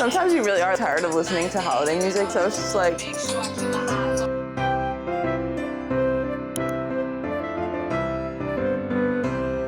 Sometimes you really are tired of listening to holiday music, so it's just like...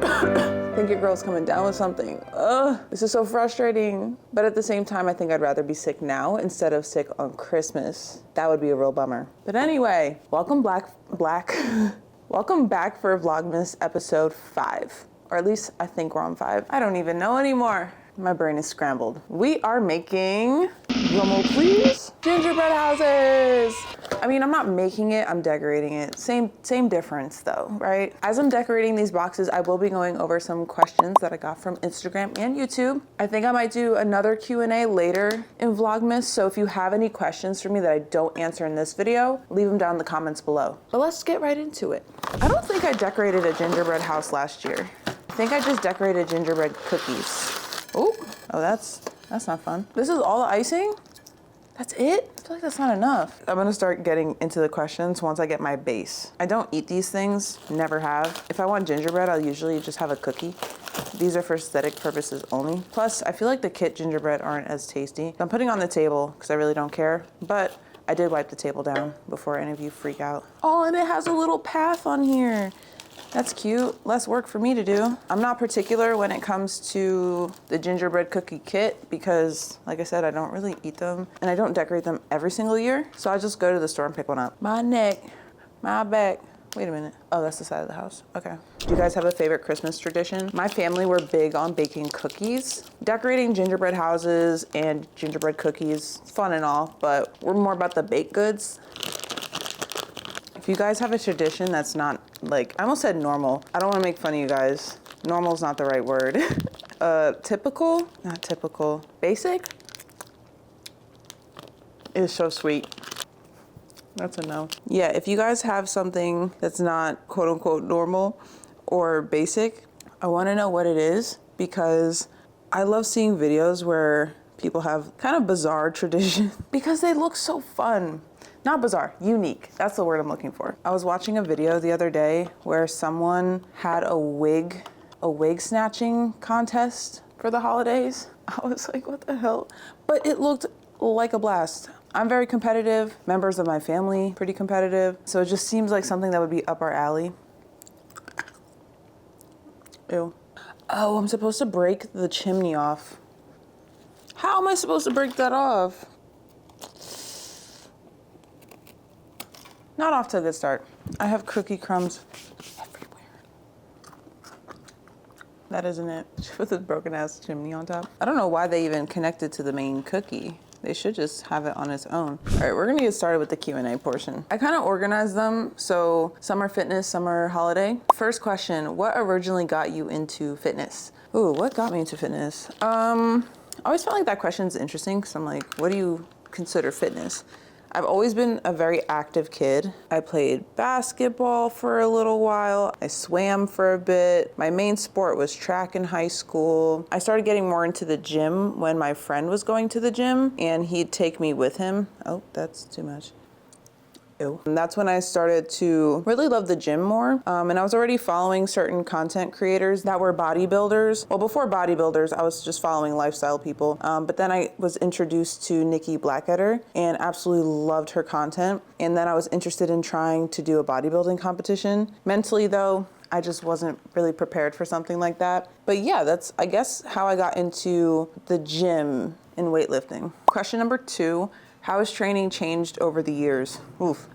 I think your girl's coming down with something. Ugh, this is so frustrating. But at the same time, I think I'd rather be sick now instead of sick on Christmas. That would be a real bummer. But anyway, welcome welcome back for Vlogmas episode 5. Or at least I think we're on 5. I don't even know anymore. My brain is scrambled. We are making, drumroll please, gingerbread houses. I mean, I'm not making it, I'm decorating it. Same difference though, right? As I'm decorating these boxes, I will be going over some questions that I got from Instagram and YouTube. I think I might do another Q&A later in Vlogmas. So if you have any questions for me that I don't answer in this video, leave them down in the comments below. But let's get right into it. I don't think I decorated a gingerbread house last year. I think I just decorated gingerbread cookies. Oh, that's not fun. This is all the icing? That's it? I feel like that's not enough. I'm gonna start getting into the questions once I get my base. I don't eat these things, never have. If I want gingerbread, I'll usually just have a cookie. These are for aesthetic purposes only. Plus, I feel like the kit gingerbread aren't as tasty. I'm putting on the table because I really don't care, but I did wipe the table down before any of you freak out. Oh, and it has a little path on here. That's cute. Less work for me to do. I'm not particular when it comes to the gingerbread cookie kit because, like I said, I don't really eat them and I don't decorate them every single year. So I just go to the store and pick one up. My neck, my back. Wait a minute. Oh, that's the side of the house. Okay. Do you guys have a favorite Christmas tradition? My family were big on baking cookies. Decorating gingerbread houses and gingerbread cookies, it's fun and all, but we're more about the baked goods. If you guys have a tradition that's not like, I almost said normal. I don't want to make fun of you guys. Normal is not the right word. Typical, not typical. Basic is so sweet. That's a no. Yeah, if you guys have something that's not quote unquote normal or basic, I want to know what it is because I love seeing videos where people have kind of bizarre traditions because they look so fun. Not bizarre, unique. That's the word I'm looking for. I was watching a video the other day where someone had a wig snatching contest for the holidays. I was like, what the hell? But it looked like a blast. I'm very competitive. Members of my family, pretty competitive. So it just seems like something that would be up our alley. Ew. Oh, I'm supposed to break the chimney off. How am I supposed to break that off? Not off to a good start. I have cookie crumbs everywhere. That isn't it. With a broken ass chimney on top. I don't know why they even connected to the main cookie. They should just have it on its own. All right, we're gonna get started with the Q&A portion. I kind of organized them, so some are fitness, some are holiday. First question, what originally got you into fitness? Ooh, what got me into fitness? I always felt like that question's interesting because I'm like, what do you consider fitness? I've always been a very active kid. I played basketball for a little while. I swam for a bit. My main sport was track in high school. I started getting more into the gym when my friend was going to the gym and he'd take me with him. Oh, that's too much. Ew. And that's when I started to really love the gym more. And I was already following certain content creators that were bodybuilders. Well, before bodybuilders, I was just following lifestyle people. But then I was introduced to Nikki Blackadder and absolutely loved her content. And then I was interested in trying to do a bodybuilding competition. Mentally though, I just wasn't really prepared for something like that. But yeah, that's, I guess, how I got into the gym and weightlifting. Question number 2. How has training changed over the years? Oof.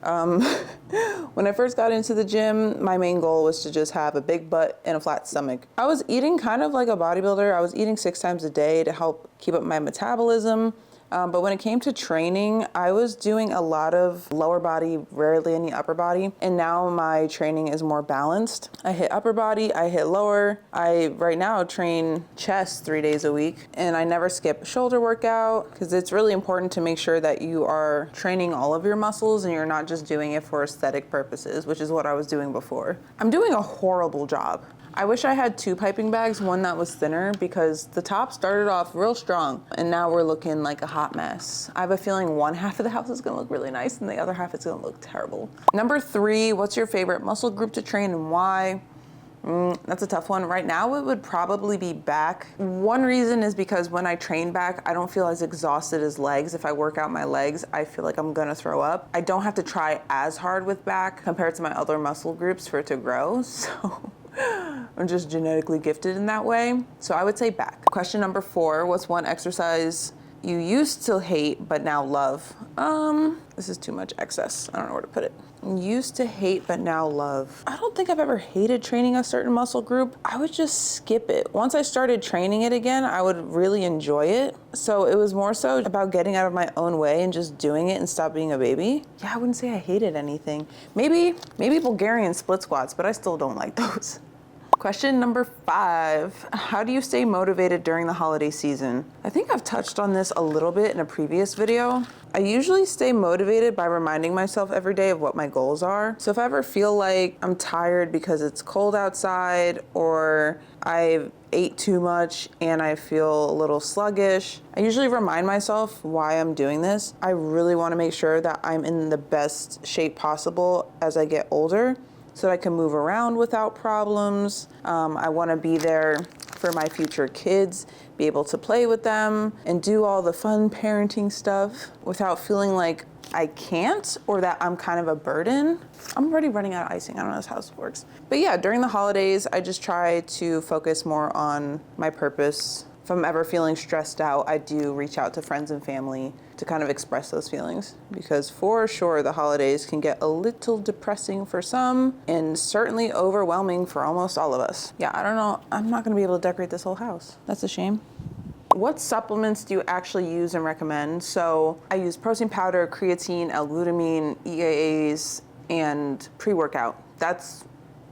When I first got into the gym, my main goal was to just have a big butt and a flat stomach. I was eating kind of like a bodybuilder. I was eating 6 times a day to help keep up my metabolism. But when it came to training, I was doing a lot of lower body, rarely any upper body. And now my training is more balanced. I hit upper body, I hit lower. I right now train chest 3 days a week and I never skip a shoulder workout because it's really important to make sure that you are training all of your muscles and you're not just doing it for aesthetic purposes, which is what I was doing before. I'm doing a horrible job. I wish I had 2 piping bags, one that was thinner because the top started off real strong and now we're looking like a hot mess. I have a feeling one half of the house is gonna look really nice and the other half is gonna look terrible. Number 3, what's your favorite muscle group to train and why? That's a tough one. Right now, it would probably be back. One reason is because when I train back, I don't feel as exhausted as legs. If I work out my legs, I feel like I'm gonna throw up. I don't have to try as hard with back compared to my other muscle groups for it to grow. So I'm just genetically gifted in that way. So I would say back. Question number 4, what's one exercise you used to hate but now love? This is too much excess. I don't know where to put it. Used to hate but now love. I don't think I've ever hated training a certain muscle group. I would just skip it. Once I started training it again, I would really enjoy it. So it was more so about getting out of my own way and just doing it and stop being a baby. Yeah, I wouldn't say I hated anything. Maybe Bulgarian split squats, but I still don't like those. Question number 5, how do you stay motivated during the holiday season? I think I've touched on this a little bit in a previous video. I usually stay motivated by reminding myself every day of what my goals are. So if I ever feel like I'm tired because it's cold outside or I ate too much and I feel a little sluggish, I usually remind myself why I'm doing this. I really want to make sure that I'm in the best shape possible as I get older, so that I can move around without problems. I want to be there for my future kids, be able to play with them and do all the fun parenting stuff without feeling like I can't or that I'm kind of a burden. I'm already running out of icing. I don't know how this works. But yeah, during the holidays, I just try to focus more on my purpose. If I'm ever feeling stressed out, I do reach out to friends and family to kind of express those feelings, because for sure the holidays can get a little depressing for some and certainly overwhelming for almost all of us. Yeah, I don't know. I'm not going to be able to decorate this whole house. That's a shame. What supplements do you actually use and recommend? So I use protein powder, creatine, L-glutamine, EAAs, and pre-workout. That's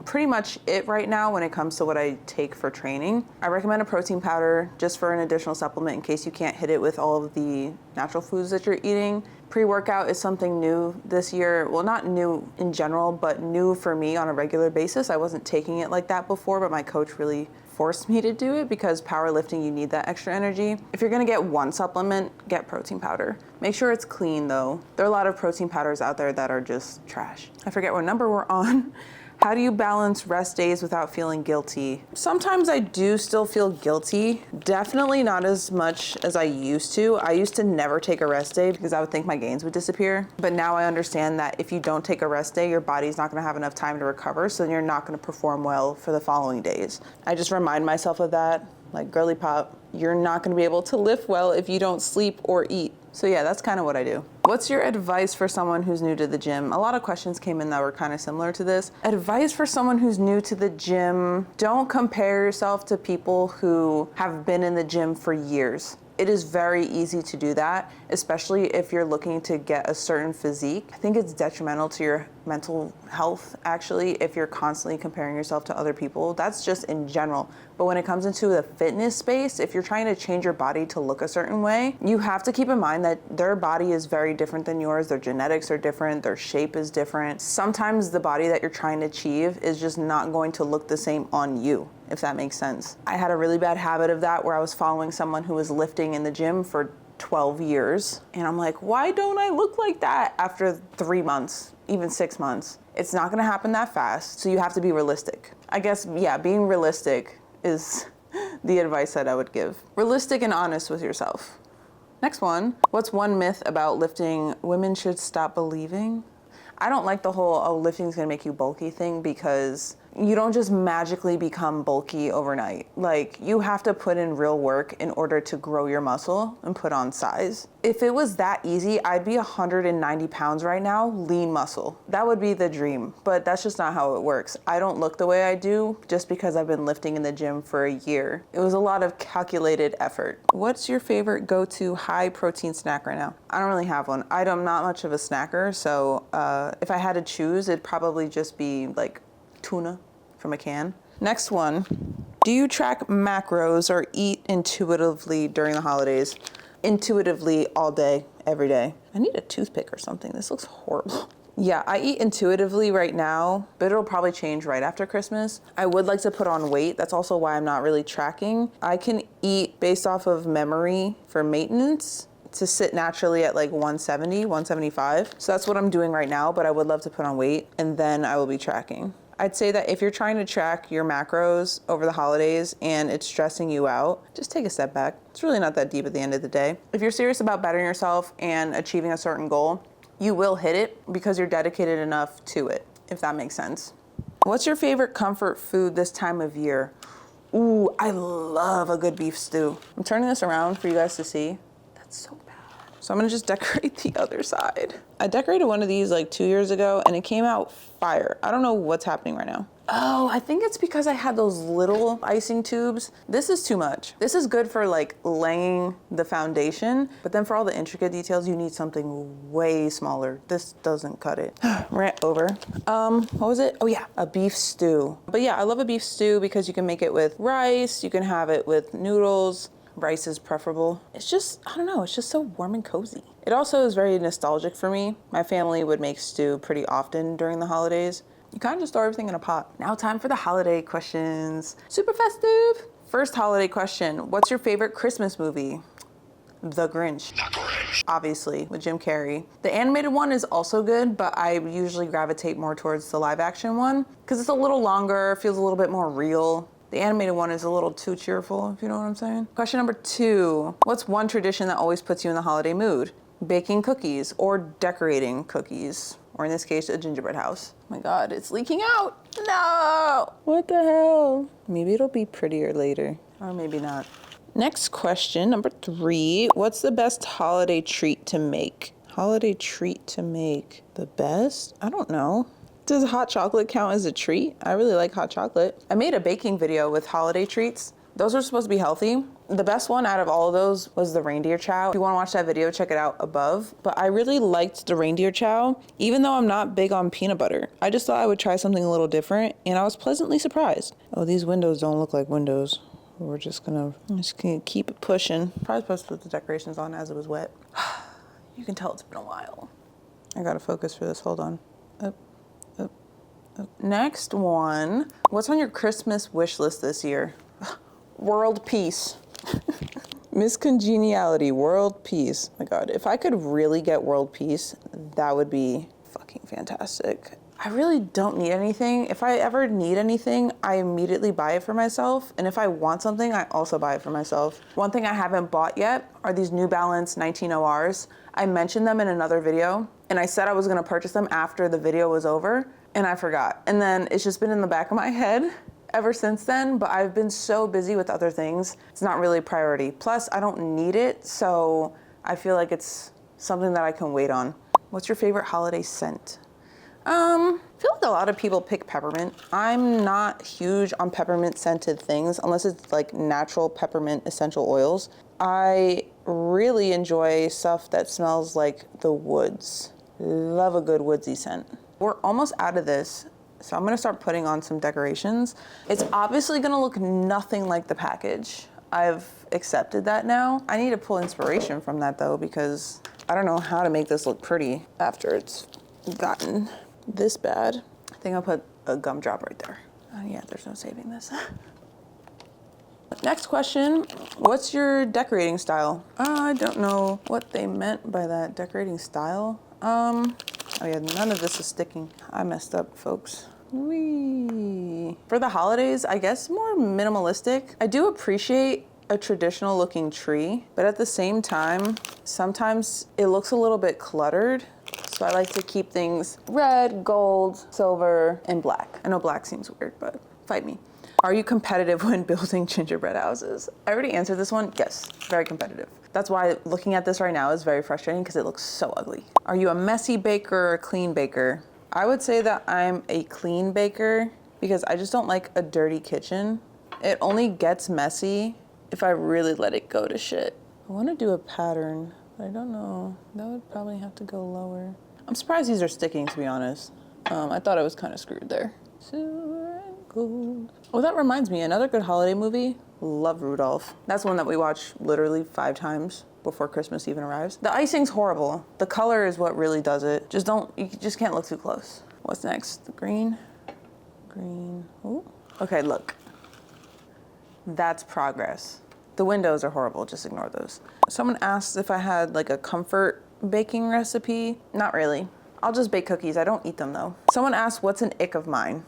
pretty much it right now when it comes to what I take for training. I recommend a protein powder just for an additional supplement in case you can't hit it with all of the natural foods that you're eating. Pre-workout is something new this year. Well, not new in general, but new for me on a regular basis. I wasn't taking it like that before, but my coach really forced me to do it because powerlifting, you need that extra energy. If you're gonna get one supplement, get protein powder. Make sure it's clean though. There are a lot of protein powders out there that are just trash. I forget what number we're on. How do you balance rest days without feeling guilty? Sometimes I do still feel guilty. Definitely not as much as I used to. I used to never take a rest day because I would think my gains would disappear. But now I understand that if you don't take a rest day, your body's not gonna have enough time to recover, so you're not gonna perform well for the following days. I just remind myself of that, like girly pop, you're not gonna be able to lift well if you don't sleep or eat. So yeah, that's kind of what I do. What's your advice for someone who's new to the gym? A lot of questions came in that were kind of similar to this. Advice for someone who's new to the gym: don't compare yourself to people who have been in the gym for years. It is very easy to do that, especially if you're looking to get a certain physique. I think it's detrimental to your mental health, actually, if you're constantly comparing yourself to other people. That's just in general. But when it comes into the fitness space, if you're trying to change your body to look a certain way, you have to keep in mind that their body is very different than yours. Their genetics are different. Their shape is different. Sometimes the body that you're trying to achieve is just not going to look the same on you, if that makes sense. I had a really bad habit of that where I was following someone who was lifting in the gym for 12 years. And I'm like, why don't I look like that after 3 months, even 6 months? It's not gonna happen that fast, so you have to be realistic. I guess, yeah, being realistic is the advice that I would give. Realistic and honest with yourself. Next one, what's one myth about lifting women should stop believing? I don't like the whole, oh, lifting's gonna make you bulky thing, because you don't just magically become bulky overnight. Like, you have to put in real work in order to grow your muscle and put on size. If it was that easy, I'd be 190 pounds right now, lean muscle. That would be the dream, but that's just not how it works. I don't look the way I do just because I've been lifting in the gym for a year. It was a lot of calculated effort. What's your favorite go-to high protein snack right now? I don't really have one. I'm not much of a snacker, so if I had to choose, it'd probably just be like tuna from a can. Next one, do you track macros or eat intuitively during the holidays? Intuitively all day, every day. I need a toothpick or something. This looks horrible. Yeah, I eat intuitively right now, but it'll probably change right after Christmas. I would like to put on weight. That's also why I'm not really tracking. I can eat based off of memory for maintenance to sit naturally at like 170, 175. So that's what I'm doing right now, but I would love to put on weight and then I will be tracking. I'd say that if you're trying to track your macros over the holidays and it's stressing you out, just take a step back. It's really not that deep at the end of the day. If you're serious about bettering yourself and achieving a certain goal, you will hit it because you're dedicated enough to it, if that makes sense. What's your favorite comfort food this time of year? Ooh, I love a good beef stew. I'm turning this around for you guys to see. That's so bad. So I'm gonna just decorate the other side. I decorated one of these like 2 years ago and it came out fire. I don't know what's happening right now. Oh, I think it's because I had those little icing tubes. This is too much. This is good for like laying the foundation, but then for all the intricate details, you need something way smaller. This doesn't cut it. Rant over. What was it? Oh yeah, a beef stew. But yeah, I love a beef stew because you can make it with rice, you can have it with noodles. Rice is preferable. It's just, I don't know, it's just so warm and cozy. It also is very nostalgic for me. My family would make stew pretty often during the holidays. You kind of just throw everything in a pot. Now time for the holiday questions. Super festive. First holiday question, what's your favorite Christmas movie? The Grinch. Obviously, with Jim Carrey. The animated one is also good, but I usually gravitate more towards the live action one because it's a little longer, feels a little bit more real. The animated one is a little too cheerful, if you know what I'm saying. Question number 2, what's one tradition that always puts you in the holiday mood? Baking cookies or decorating cookies, or in this case, a gingerbread house. Oh my God, it's leaking out. No, what the hell? Maybe it'll be prettier later, or maybe not. Next question, number 3, what's the best holiday treat to make? Holiday treat to make, the best? I don't know. Does hot chocolate count as a treat? I really like hot chocolate. I made a baking video with holiday treats. Those are supposed to be healthy. The best one out of all of those was the reindeer chow. If you want to watch that video, check it out above. But I really liked the reindeer chow, even though I'm not big on peanut butter. I just thought I would try something a little different, and I was pleasantly surprised. Oh, these windows don't look like windows. I'm just gonna keep it pushing. Probably supposed to put the decorations on as it was wet. You can tell it's been a while. I gotta focus for this, hold on. Next one, what's on your Christmas wish list this year? World peace. Miss Congeniality, world peace. Oh my God, if I could really get world peace, that would be fucking fantastic. I really don't need anything. If I ever need anything, I immediately buy it for myself. And if I want something, I also buy it for myself. One thing I haven't bought yet are these New Balance 19ORs. I mentioned them in another video, and I said I was gonna purchase them after the video was over, and I forgot. And then it's just been in the back of my head ever since then, but I've been so busy with other things. It's not really a priority. Plus, I don't need it, so I feel like it's something that I can wait on. What's your favorite holiday scent? I feel like a lot of people pick peppermint. I'm not huge on peppermint scented things unless it's like natural peppermint essential oils. I really enjoy stuff that smells like the woods. Love a good woodsy scent. We're almost out of this, so I'm gonna start putting on some decorations. It's obviously gonna look nothing like the package. I've accepted that now. I need to pull inspiration from that though, because I don't know how to make this look pretty after it's gotten this bad. I think I'll put a gumdrop right there. Oh yeah, there's no saving this. Next question, what's your decorating style? I don't know what they meant by that, decorating style. Oh yeah, none of this is sticking. I messed up, folks. Whee. For the holidays, I guess more minimalistic. I do appreciate a traditional looking tree, but at the same time, sometimes it looks a little bit cluttered. So I like to keep things red, gold, silver, and black. I know black seems weird, but fight me. Are you competitive when building gingerbread houses? I already answered this one. Yes, very competitive. That's why looking at this right now is very frustrating because it looks so ugly. Are you a messy baker or a clean baker? I would say that I'm a clean baker because I just don't like a dirty kitchen. It only gets messy if I really let it go to shit. I want to do a pattern, but I don't know. That would probably have to go lower. I'm surprised these are sticking, to be honest. I thought I was kind of screwed there. Silver and gold. Oh, that reminds me, another good holiday movie, love Rudolph. That's one that we watch literally 5 times before Christmas even arrives. The icing's horrible. The color is what really does it. You just can't look too close. What's next? The green. Ooh. Okay, look. That's progress. The windows are horrible, just ignore those. Someone asked if I had like a comfort baking recipe. Not really. I'll just bake cookies. I don't eat them though. Someone asked what's an ick of mine.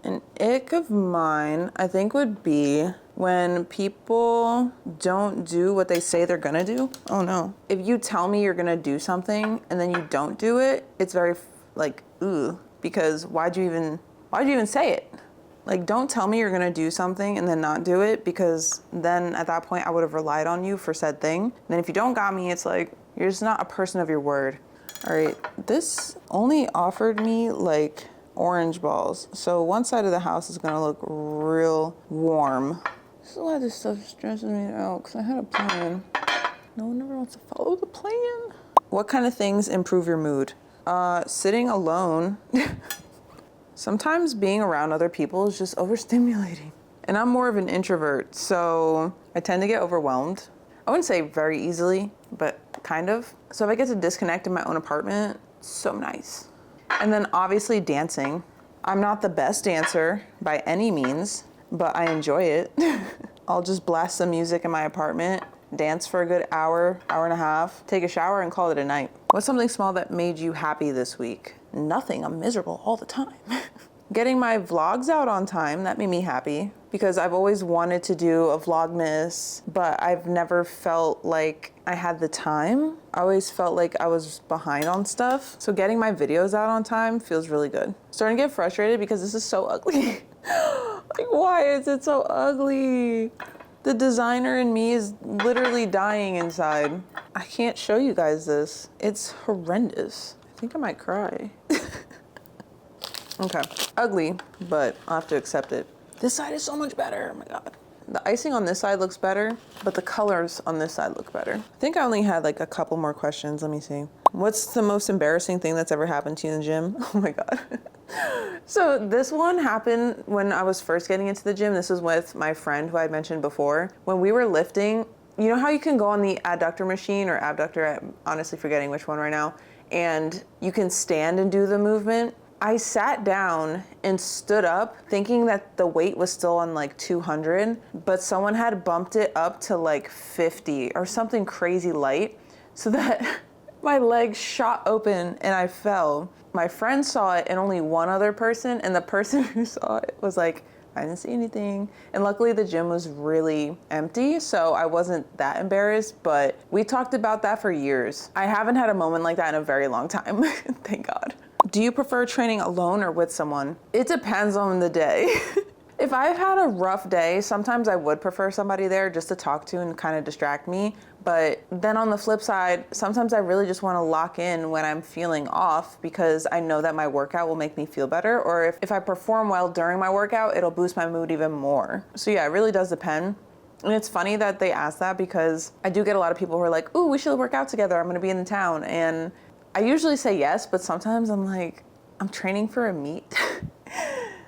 An ick of mine, I think, would be when people don't do what they say they're gonna do. Oh no. If you tell me you're gonna do something and then you don't do it, it's very like, ooh, because why'd you even say it? Like, don't tell me you're gonna do something and then not do it, because then at that point I would have relied on you for said thing. And then if you don't got me, it's like, you're just not a person of your word. All right, this only offered me like orange balls. So one side of the house is gonna look real warm. This is why this stuff stresses me out, because I had a plan. No one ever wants to follow the plan. What kind of things improve your mood? Sitting alone. Sometimes being around other people is just overstimulating. And I'm more of an introvert, so I tend to get overwhelmed. I wouldn't say very easily, but kind of. So if I get to disconnect in my own apartment, it's so nice. And then obviously dancing. I'm not the best dancer by any means, but I enjoy it. I'll just blast some music in my apartment, dance for a good hour, hour and a half, take a shower and call it a night. What's something small that made you happy this week? Nothing, I'm miserable all the time. Getting my vlogs out on time, that made me happy, because I've always wanted to do a Vlogmas, but I've never felt like I had the time. I always felt like I was behind on stuff. So getting my videos out on time feels really good. Starting to get frustrated because this is so ugly. Like, why is it so ugly? The designer in me is literally dying inside. I can't show you guys this. It's horrendous. I think I might cry. Okay, ugly, but I'll have to accept it. This side is so much better, oh my God. The icing on this side looks better, but the colors on this side look better. I think I only had like a couple more questions, let me see. What's the most embarrassing thing that's ever happened to you in the gym? Oh my God. So this one happened when I was first getting into the gym. This was with my friend who I had mentioned before. When we were lifting, you know how you can go on the adductor machine or abductor, I'm honestly forgetting which one right now, and you can stand and do the movement? I sat down and stood up thinking that the weight was still on like 200, but someone had bumped it up to like 50 or something crazy light, so that my legs shot open and I fell. My friend saw it and only one other person, and the person who saw it was like, I didn't see anything. And luckily the gym was really empty, so I wasn't that embarrassed, but we talked about that for years. I haven't had a moment like that in a very long time, thank God. Do you prefer training alone or with someone? It depends on the day. If I've had a rough day, sometimes I would prefer somebody there just to talk to and kind of distract me. But then on the flip side, sometimes I really just want to lock in when I'm feeling off, because I know that my workout will make me feel better. Or if I perform well during my workout, it'll boost my mood even more. So yeah, it really does depend. And it's funny that they ask that, because I do get a lot of people who are like, ooh, we should work out together. I'm going to be in the town. And I usually say yes, but sometimes I'm like, I'm training for a meet.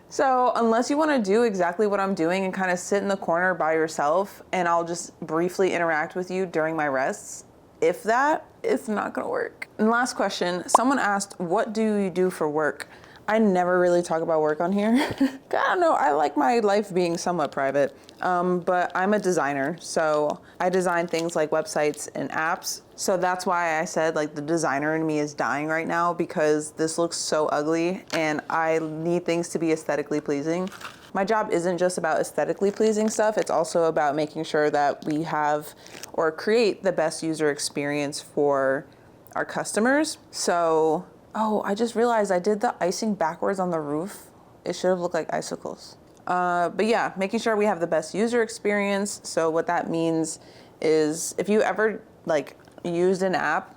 So unless you want to do exactly what I'm doing and kind of sit in the corner by yourself, and I'll just briefly interact with you during my rests, if that, it's not going to work. And last question, someone asked, what do you do for work? I never really talk about work on here. I don't know, I like my life being somewhat private, but I'm a designer, so I design things like websites and apps. So that's why I said like the designer in me is dying right now, because this looks so ugly and I need things to be aesthetically pleasing. My job isn't just about aesthetically pleasing stuff, it's also about making sure that we have or create the best user experience for our customers. So, oh, I just realized I did the icing backwards on the roof. It should have looked like icicles. But yeah, making sure we have the best user experience. So what that means is if you ever like used an app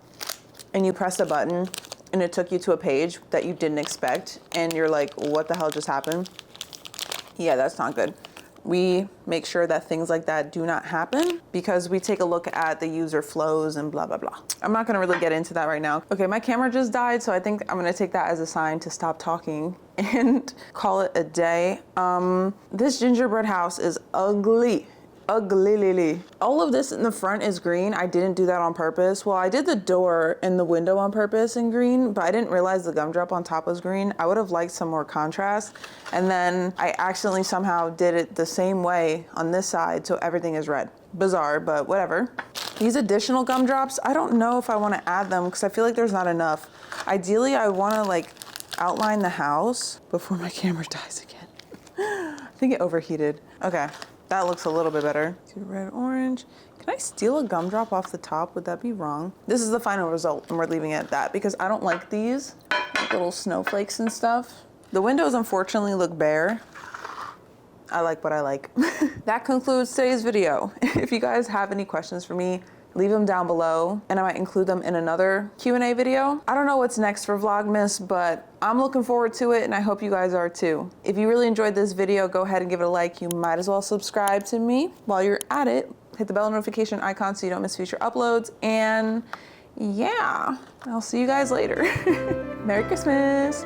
and you pressed a button and it took you to a page that you didn't expect and you're like, what the hell just happened? Yeah, that's not good. We make sure that things like that do not happen, because we take a look at the user flows and blah, blah, blah. I'm not gonna really get into that right now. Okay, my camera just died, so I think I'm gonna take that as a sign to stop talking and call it a day. This gingerbread house is ugly. Ugly. All of this in the front is green. I didn't do that on purpose. Well, I did the door and the window on purpose in green, but I didn't realize the gumdrop on top was green. I would have liked some more contrast. And then I accidentally somehow did it the same way on this side, so everything is red. Bizarre, but whatever. These additional gumdrops, I don't know if I want to add them because I feel like there's not enough. Ideally, I want to like outline the house before my camera dies again. I think it overheated. Okay, that looks a little bit better. Do red, orange. Can I steal a gumdrop off the top? Would that be wrong? This is the final result and we're leaving it at that because I don't like these little snowflakes and stuff. The windows unfortunately look bare. I like what I like. That concludes today's video. If you guys have any questions for me, leave them down below and I might include them in another Q&A video. I don't know what's next for Vlogmas, but I'm looking forward to it and I hope you guys are too. If you really enjoyed this video, go ahead and give it a like. You might as well subscribe to me. While you're at it, hit the bell notification icon so you don't miss future uploads. And yeah, I'll see you guys later. Merry Christmas.